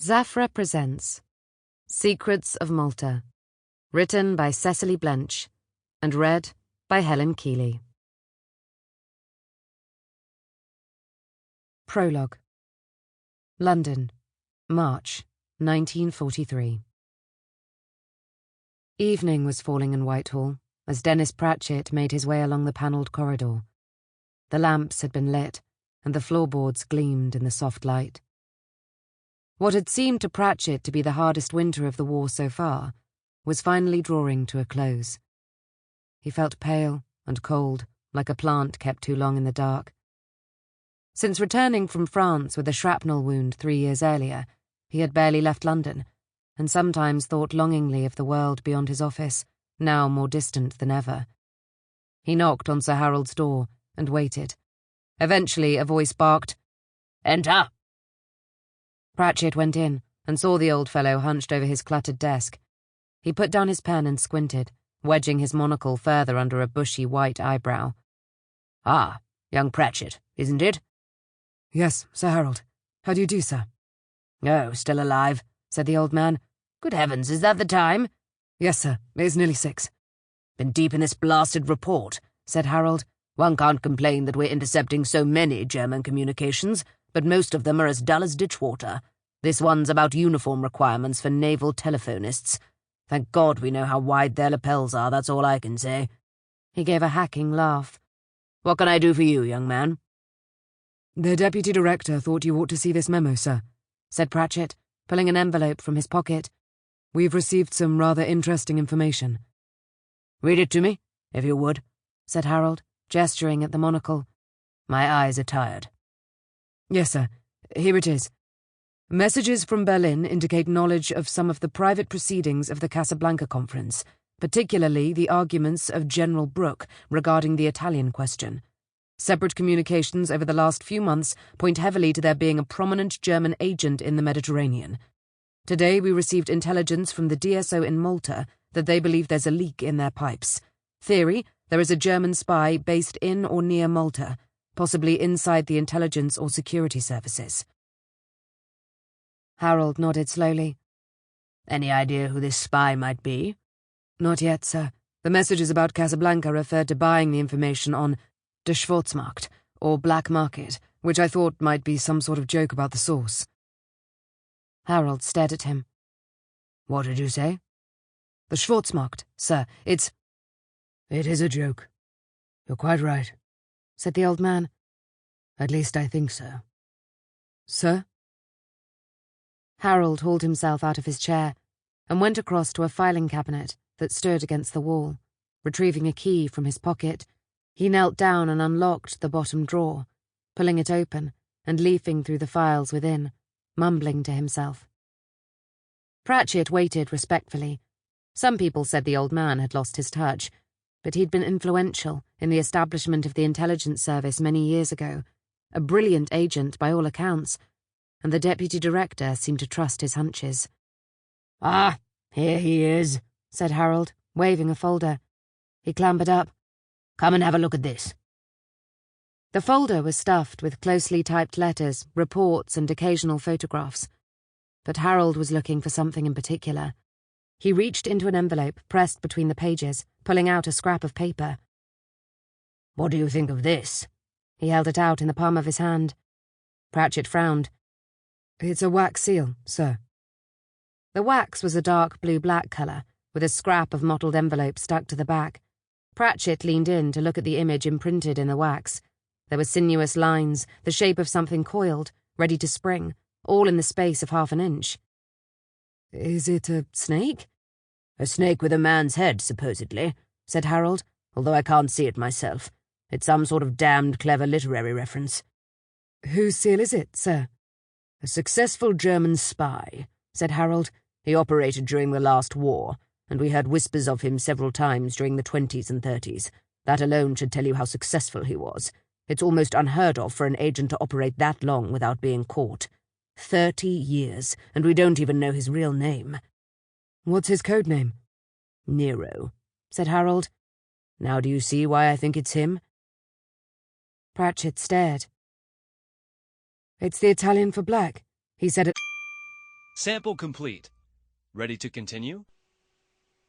Zafra presents Secrets of Malta, written by Cecily Blench and read by Helen Keeley. Prologue. London, March 1943. Evening was falling in Whitehall as Dennis Pratchett made his way along the panelled corridor. The lamps had been lit, and the floorboards gleamed in the soft light. What had seemed to Pratchett to be the hardest winter of the war so far was finally drawing to a close. He felt pale and cold, like a plant kept too long in the dark. Since returning from France with a shrapnel wound 3 years earlier, he had barely left London, and sometimes thought longingly of the world beyond his office, now more distant than ever. He knocked on Sir Harold's door and waited. Eventually a voice barked, "Enter!" Pratchett went in and saw the old fellow hunched over his cluttered desk. He put down his pen and squinted, wedging his monocle further under a bushy white eyebrow. "Ah, young Pratchett, isn't it?" "Yes, Sir Harold. How do you do, sir?" "Oh, still alive," said the old man. "Good heavens, is that the time?" "Yes, sir. It is nearly 6. "Been deep in this blasted report," said Harold. "One can't complain that we're intercepting so many German communications, but most of them are as dull as ditch water. This one's about uniform requirements for naval telephonists. Thank God we know how wide their lapels are, that's all I can say." He gave a hacking laugh. "What can I do for you, young man?" "The Deputy Director thought you ought to see this memo, sir," said Pratchett, pulling an envelope from his pocket. "We've received some rather interesting information." "Read it to me, if you would," said Harold, gesturing at the monocle. "My eyes are tired." "Yes, sir. Here it is. Messages from Berlin indicate knowledge of some of the private proceedings of the Casablanca Conference, particularly the arguments of General Brooke regarding the Italian question. Separate communications over the last few months point heavily to there being a prominent German agent in the Mediterranean. Today we received intelligence from the DSO in Malta that they believe there's a leak in their pipes. Theory, there is a German spy based in or near Malta, possibly inside the intelligence or security services." Harold nodded slowly. "Any idea who this spy might be?" "Not yet, sir. The messages about Casablanca referred to buying the information on the Schwarzmarkt, or black market, which I thought might be some sort of joke about the source." Harold stared at him. "What did you say?" "The Schwarzmarkt, sir. It is a joke. You're quite right," said the old man. "At least I think so." "Sir?" Harold hauled himself out of his chair and went across to a filing cabinet that stood against the wall. Retrieving a key from his pocket, he knelt down and unlocked the bottom drawer, pulling it open and leafing through the files within, mumbling to himself. Pratchett waited respectfully. Some people said the old man had lost his touch, but he'd been influential in the establishment of the intelligence service many years ago, a brilliant agent by all accounts, and the Deputy Director seemed to trust his hunches. "Ah, here he is," said Harold, waving a folder. He clambered up. "Come and have a look at this." The folder was stuffed with closely typed letters, reports, and occasional photographs. But Harold was looking for something in particular. He reached into an envelope pressed between the pages, pulling out a scrap of paper. "What do you think of this?" He held it out in the palm of his hand. Pratchett frowned. "It's a wax seal, sir." The wax was a dark blue-black colour, with a scrap of mottled envelope stuck to the back. Pratchett leaned in to look at the image imprinted in the wax. There were sinuous lines, the shape of something coiled, ready to spring, all in the space of half an inch. "Is it a snake?" "A snake with a man's head, supposedly," said Harold, "although I can't see it myself. It's some sort of damned clever literary reference." "Whose seal is it, sir?" "A successful German spy," said Harold. "He operated during the last war, and we heard whispers of him several times during the 20s and 30s. That alone should tell you how successful he was. It's almost unheard of for an agent to operate that long without being caught. 30 years, and we don't even know his real name." "What's his code name?" "Nero," said Harold. "Now do you see why I think it's him?" Pratchett stared. "It's the Italian for black," he said. Sample complete. Ready to continue?